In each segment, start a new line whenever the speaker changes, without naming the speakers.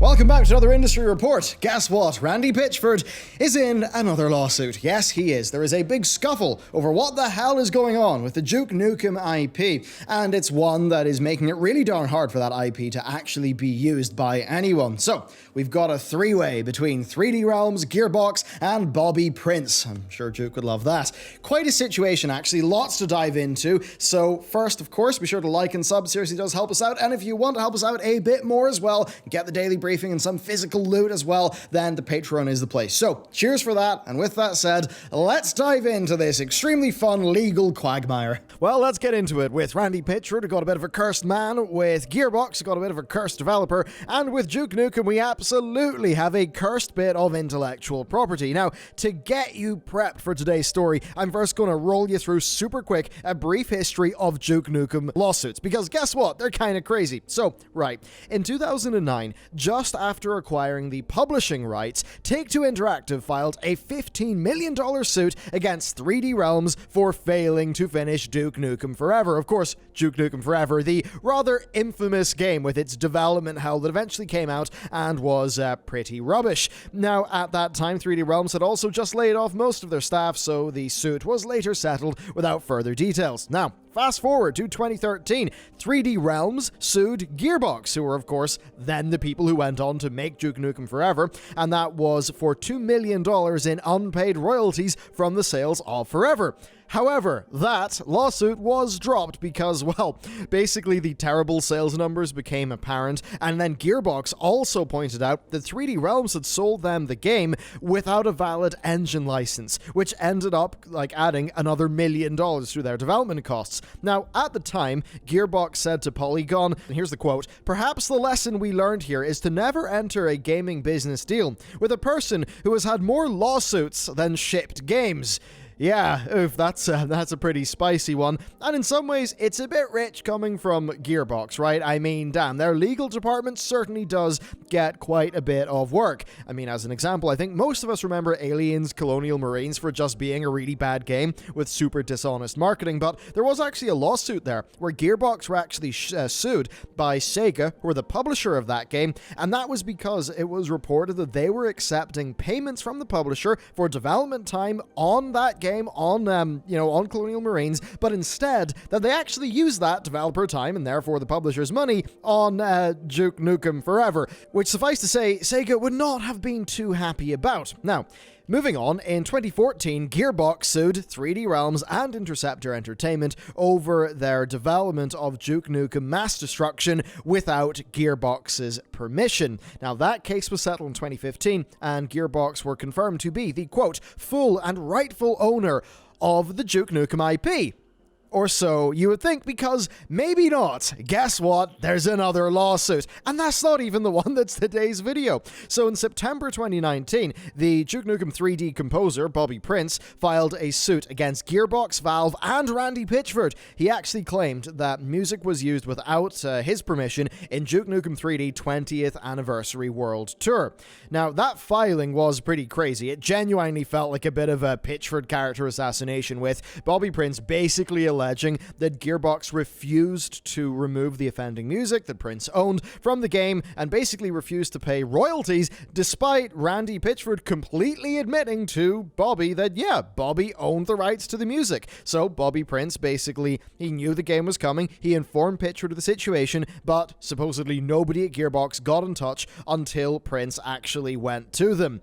Welcome back to another industry report. Guess what? Randy Pitchford is in another lawsuit. Yes, he is. There is a big scuffle over what the hell is going on with the Duke Nukem IP, and it's one that is making it really darn hard for that IP to actually be used by anyone. So, we've got a three-way between 3D Realms, Gearbox, and Bobby Prince. I'm sure Duke would love that. Quite a situation, actually. Lots to dive into. So, first, of course, be sure to like and sub. Seriously does help us out. And if you want to help us out a bit more as well, get the daily briefing and some physical loot as well, then the Patreon is the place. So, cheers for that, and with that said, let's dive into this extremely fun legal quagmire. Well, let's get into it. With Randy Pitchford, we got a bit of a cursed man. With Gearbox, we got a bit of a cursed developer. And with Duke Nukem, we absolutely have a cursed bit of intellectual property. Now, to get you prepped for today's story, I'm first going to roll you through super quick a brief history of Duke Nukem lawsuits, because guess what? They're kind of crazy. So, right, in 2009, just after acquiring the publishing rights, Take-Two Interactive filed a $15 million suit against 3D Realms for failing to finish Duke Nukem Forever. Of course, Duke Nukem Forever, the rather infamous game with its development hell that eventually came out and was pretty rubbish. Now, at that time, 3D Realms had also just laid off most of their staff, so the suit was later settled without further details. Now, fast forward to 2013, 3D Realms sued Gearbox, who were, of course, then the people who went on to make Duke Nukem Forever, and that was for $2 million in unpaid royalties from the sales of Forever. However, that lawsuit was dropped because, well, basically the terrible sales numbers became apparent, and then Gearbox also pointed out that 3D Realms had sold them the game without a valid engine license, which ended up, adding another $1 million to their development costs. Now, at the time, Gearbox said to Polygon, and here's the quote, "Perhaps the lesson we learned here is to never enter a gaming business deal with a person who has had more lawsuits than shipped games." Yeah, oof, that's a pretty spicy one. And in some ways, it's a bit rich coming from Gearbox, right? I mean, damn, their legal department certainly does get quite a bit of work. I mean, as an example, I think most of us remember Aliens Colonial Marines for just being a really bad game with super dishonest marketing, but there was actually a lawsuit there where Gearbox were actually sued by Sega, who were the publisher of that game, and that was because it was reported that they were accepting payments from the publisher for development time on that game, on Colonial Marines, but instead that they actually used that developer time and therefore the publisher's money on Duke Nukem Forever, which, suffice to say, Sega would not have been too happy about. Now, moving on, in 2014, Gearbox sued 3D Realms and Interceptor Entertainment over their development of Duke Nukem Mass Destruction without Gearbox's permission. Now, that case was settled in 2015, and Gearbox were confirmed to be the, quote, full and rightful owner of the Duke Nukem IP. Or so you would think, because maybe not. Guess what? There's another lawsuit. And that's not even the one that's today's video. So in September 2019, the Duke Nukem 3D composer, Bobby Prince, filed a suit against Gearbox, Valve, and Randy Pitchford. He actually claimed that music was used without his permission in Duke Nukem 3D 20th Anniversary World Tour. Now, that filing was pretty crazy. It genuinely felt like a bit of a Pitchford character assassination, with Bobby Prince basically alleging that Gearbox refused to remove the offending music that Prince owned from the game and basically refused to pay royalties, despite Randy Pitchford completely admitting to Bobby that, yeah, Bobby owned the rights to the music. So Bobby Prince basically, he knew the game was coming, he informed Pitchford of the situation, but supposedly nobody at Gearbox got in touch until Prince actually went to them.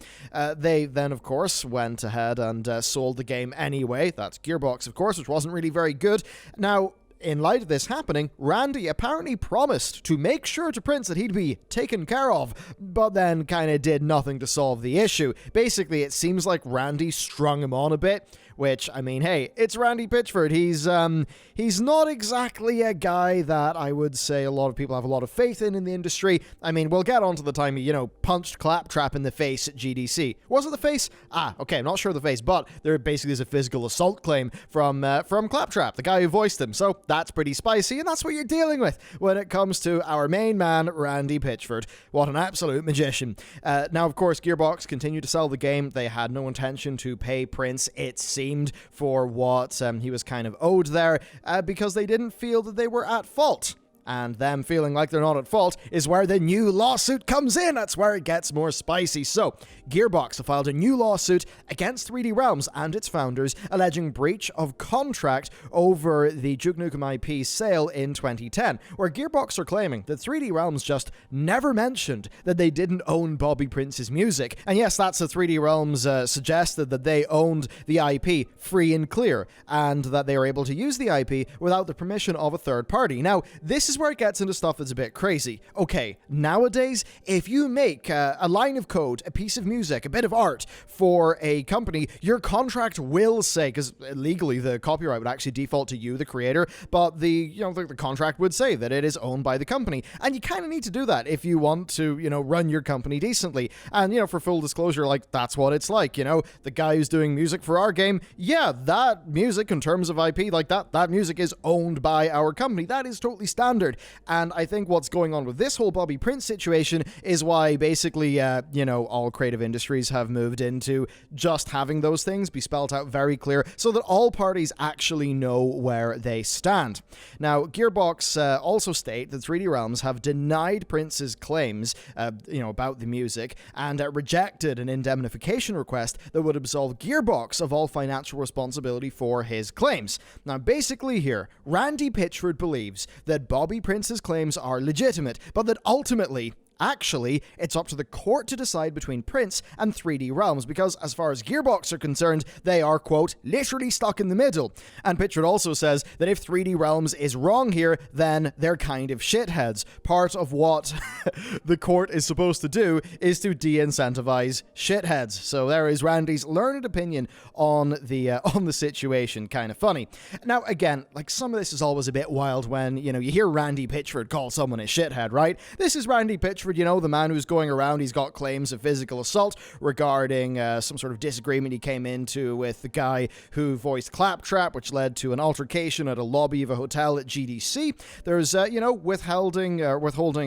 They then, of course, went ahead and sold the game anyway. That's Gearbox, of course, which wasn't really very good. Now, in light of this happening, Randy apparently promised to make sure to Prince that he'd be taken care of, but then kind of did nothing to solve the issue. Basically, it seems like Randy strung him on a bit, which, I mean, hey, it's Randy Pitchford. He's not exactly a guy that I would say a lot of people have a lot of faith in the industry. I mean, we'll get on to the time he, punched Claptrap in the face at GDC. Was it the face? Okay, I'm not sure of the face, but there basically is a physical assault claim from Claptrap, the guy who voiced him. So that's pretty spicy, and that's what you're dealing with when it comes to our main man, Randy Pitchford. What an absolute magician. Now, of course, Gearbox continued to sell the game. They had no intention to pay Prince, it seemed, for what he was kind of owed there, because they didn't feel that they were at fault. And them feeling like they're not at fault is where the new lawsuit comes in. That's where it gets more spicy. So, Gearbox have filed a new lawsuit against 3D Realms and its founders, alleging breach of contract over the Duke Nukem IP sale in 2010, where Gearbox are claiming that 3D Realms just never mentioned that they didn't own Bobby Prince's music. And yes, that's the 3D Realms suggested that they owned the IP free and clear, and that they were able to use the IP without the permission of a third party. Now, this is where it gets into stuff that's a bit crazy. Okay, nowadays, if you make a line of code, a piece of music, a bit of art for a company, your contract will say, because legally the copyright would actually default to you, the creator, but the contract would say that it is owned by the company. And you kind of need to do that if you want to, run your company decently. And, for full disclosure, that's what it's like, the guy who's doing music for our game, yeah, that music in terms of IP, that music is owned by our company. That is totally standard. And I think what's going on with this whole Bobby Prince situation is why basically, all creative industries have moved into just having those things be spelled out very clear so that all parties actually know where they stand. Now, Gearbox also state that 3D Realms have denied Prince's claims, about the music and rejected an indemnification request that would absolve Gearbox of all financial responsibility for his claims. Now, basically here, Randy Pitchford believes that Bobby Prince's claims are legitimate, but that ultimately, actually, it's up to the court to decide between Prince and 3D Realms, because as far as Gearbox are concerned, they are, quote, literally stuck in the middle. And Pitchford also says that if 3D Realms is wrong here, then they're kind of shitheads. Part of what the court is supposed to do is to de-incentivize shitheads. So there is Randy's learned opinion on the situation. Kind of funny. Now, again, some of this is always a bit wild when, you hear Randy Pitchford call someone a shithead, right? This is Randy Pitchford, the man who's going around. He's got claims of physical assault regarding some sort of disagreement he came into with the guy who voiced Claptrap, which led to an altercation at a lobby of a hotel at GDC. There's, withholding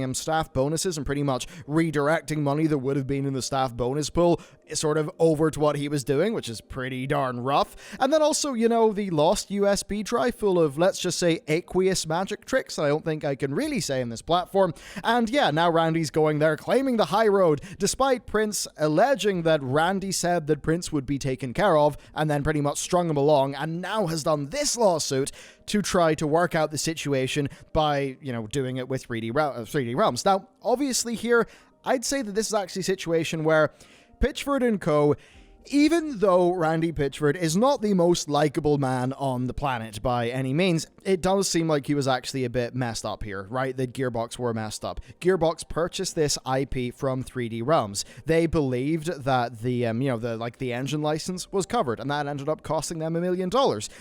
him staff bonuses and pretty much redirecting money that would have been in the staff bonus pool sort of over to what he was doing, which is pretty darn rough. And then also, the lost USB drive full of, let's just say, aqueous magic tricks that I don't think I can really say in this platform. And yeah, now Randy's going there claiming the high road, despite Prince alleging that Randy said that Prince would be taken care of, and then pretty much strung him along, and now has done this lawsuit to try to work out the situation by, doing it with 3D Realms. Now, obviously here, I'd say that this is actually a situation where Pitchford and co., even though Randy Pitchford is not the most likable man on the planet by any means, it does seem like he was actually a bit messed up here, right? That Gearbox were messed up. Gearbox purchased this IP from 3D Realms. They believed that the engine license was covered, and that ended up costing them $1 million.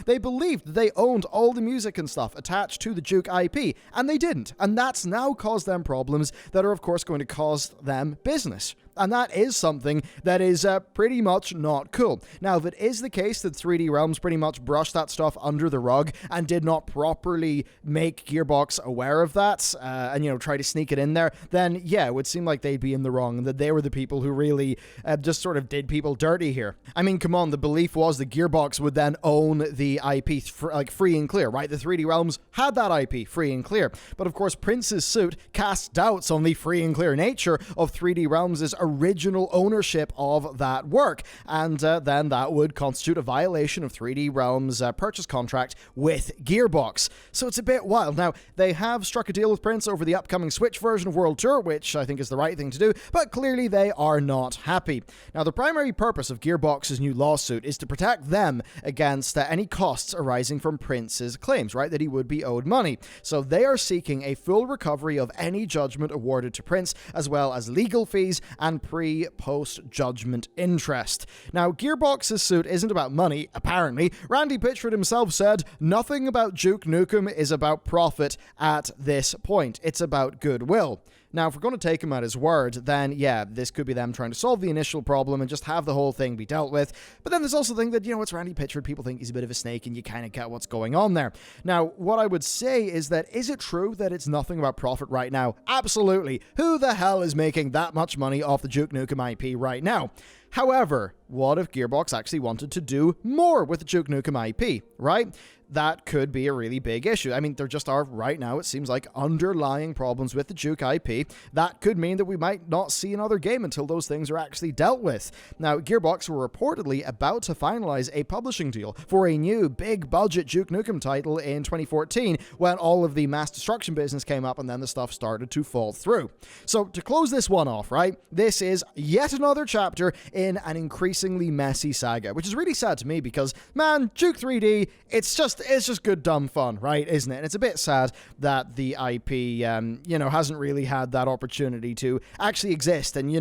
They believed that they owned all the music and stuff attached to the Duke IP, and they didn't. And that's now caused them problems that are, of course, going to cause them business. And that is something that is pretty much not cool. Now, if it is the case that 3D Realms pretty much brushed that stuff under the rug and did not properly make Gearbox aware of that and, try to sneak it in there, then, yeah, it would seem like they'd be in the wrong and that they were the people who really just sort of did people dirty here. I mean, come on, the belief was that Gearbox would then own the IP free and clear, right? The 3D Realms had that IP free and clear. But, of course, Prince's suit casts doubts on the free and clear nature of 3D Realms' original ownership of that work, and then that would constitute a violation of 3D Realms' purchase contract with Gearbox. So it's a bit wild. Now, they have struck a deal with Prince over the upcoming Switch version of World Tour, which I think is the right thing to do, but clearly they are not happy. Now, the primary purpose of Gearbox's new lawsuit is to protect them against any costs arising from Prince's claims, right, that he would be owed money. So they are seeking a full recovery of any judgment awarded to Prince, as well as legal fees and pre-post judgment interest. Now, Gearbox's suit isn't about money, apparently. Randy Pitchford himself said, nothing about Duke Nukem is about profit at this point. It's about goodwill. Now, if we're going to take him at his word, then yeah, this could be them trying to solve the initial problem and just have the whole thing be dealt with. But then there's also the thing that, it's Randy Pitchford. People think he's a bit of a snake and you kind of get what's going on there. Now, what I would say is that, is it true that it's nothing about profit right now? Absolutely. Who the hell is making that much money off the Duke Nukem IP right now? However, what if Gearbox actually wanted to do more with the Duke Nukem IP, right? That could be a really big issue. I mean, there just are, right now, it seems like, underlying problems with the Duke IP. That could mean that we might not see another game until those things are actually dealt with. Now, Gearbox were reportedly about to finalize a publishing deal for a new big-budget Duke Nukem title in 2014 when all of the mass destruction business came up and then the stuff started to fall through. So, to close this one off, right, this is yet another chapter in an increasingly messy saga, which is really sad to me because, man, Duke 3D, it's just good dumb fun, right? Isn't it? And it's a bit sad that the IP, hasn't really had that opportunity to actually exist and,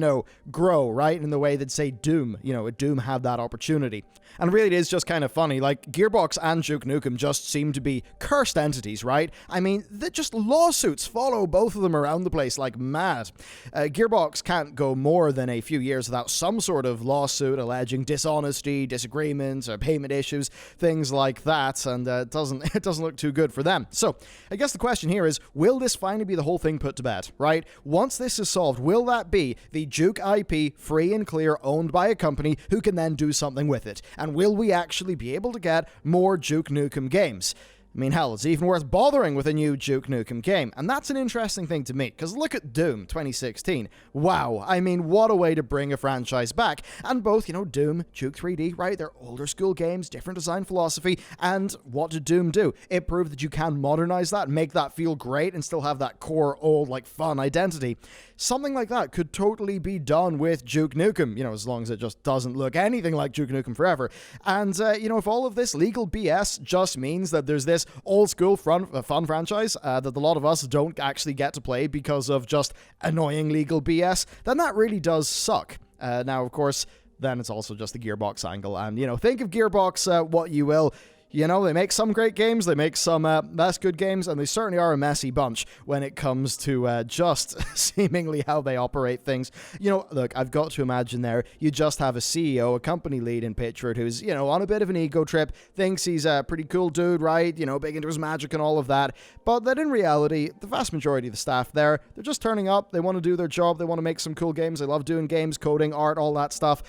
grow, right? In the way that, say, Doom, Doom had that opportunity. And really, it is just kind of funny. Like, Gearbox and Duke Nukem just seem to be cursed entities, right? I mean, just lawsuits follow both of them around the place like mad. Gearbox can't go more than a few years without some sort of lawsuit alleging dishonesty, disagreements, or payment issues, things like that, and it doesn't look too good for them. So, I guess the question here is, will this finally be the whole thing put to bed, right? Once this is solved, will that be the Duke IP free and clear owned by a company who can then do something with it? And will we actually be able to get more Duke Nukem games? I mean, hell, it's even worth bothering with a new Duke Nukem game. And that's an interesting thing to me, because look at Doom 2016. Wow, I mean, what a way to bring a franchise back. And both, Doom, Duke 3D, right? They're older school games, different design philosophy. And what did Doom do? It proved that you can modernize that, make that feel great, and still have that core old, fun identity. Something like that could totally be done with Duke Nukem, as long as it just doesn't look anything like Duke Nukem Forever. And, if all of this legal BS just means that there's this old school fun franchise that a lot of us don't actually get to play because of just annoying legal BS, then that really does suck. Now, of course, then it's also just the Gearbox angle. And, think of Gearbox what you will. They make some great games, they make some less good games, and they certainly are a messy bunch when it comes to just seemingly how they operate things. Look, I've got to imagine there, you just have a CEO, a company lead in Pitchford who's, on a bit of an ego trip, thinks he's a pretty cool dude, right? Big into his magic and all of that. But that in reality, the vast majority of the staff there, they're just turning up, they want to do their job, they want to make some cool games, they love doing games, coding, art, all that stuff.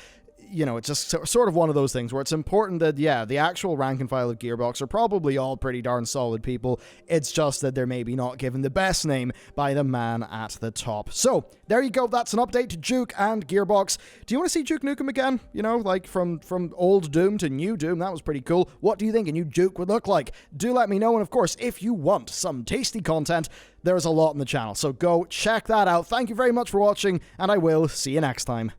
It's just sort of one of those things where it's important that, the actual rank and file of Gearbox are probably all pretty darn solid people. It's just that they're maybe not given the best name by the man at the top. So, there you go. That's an update to Duke and Gearbox. Do you want to see Duke Nukem again? From old Doom to new Doom. That was pretty cool. What do you think a new Duke would look like? Do let me know. And of course, if you want some tasty content, there's a lot on the channel. So go check that out. Thank you very much for watching, and I will see you next time.